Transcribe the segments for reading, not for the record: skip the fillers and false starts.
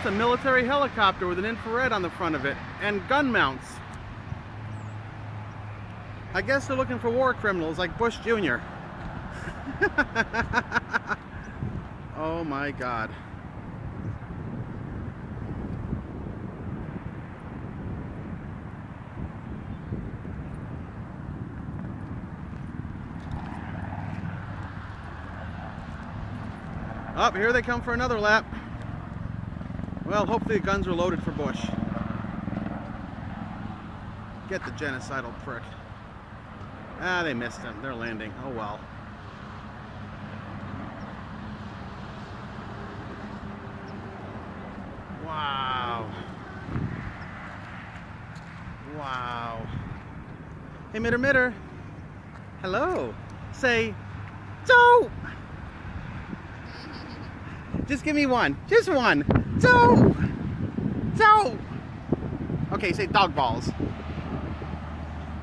a military helicopter with an infrared on the front of it and gun mounts. I guess they're looking for war criminals like Bush Jr. Oh my God. Up here they come for another lap. Well, hopefully the guns are loaded for Bush. Get the genocidal prick. Ah, they missed him. They're landing. Oh well. Wow. Wow. Hey, Mitter Mitter. Hello. Say, dope. Just give me one. Just one. Dope. Dope. Okay, say dog balls.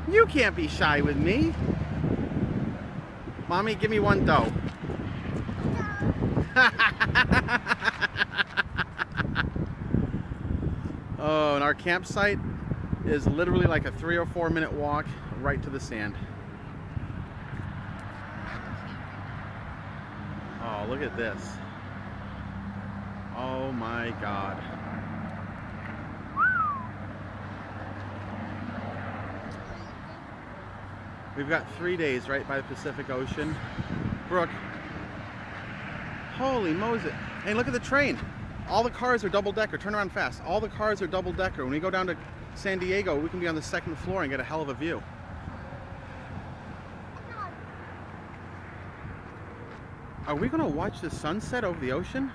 You can't be shy with me. Mommy, give me one dough. Oh, and our campsite is literally like a 3 or 4 minute walk right to the sand. Oh, look at this. Oh my God. We've got 3 days right by the Pacific Ocean. Brooke. Holy Moses. Hey, look at the train. All the cars are double-decker. Turn around fast. All the cars are double-decker. When we go down to San Diego, we can be on the 2nd floor and get a hell of a view. Are we going to watch the sunset over the ocean?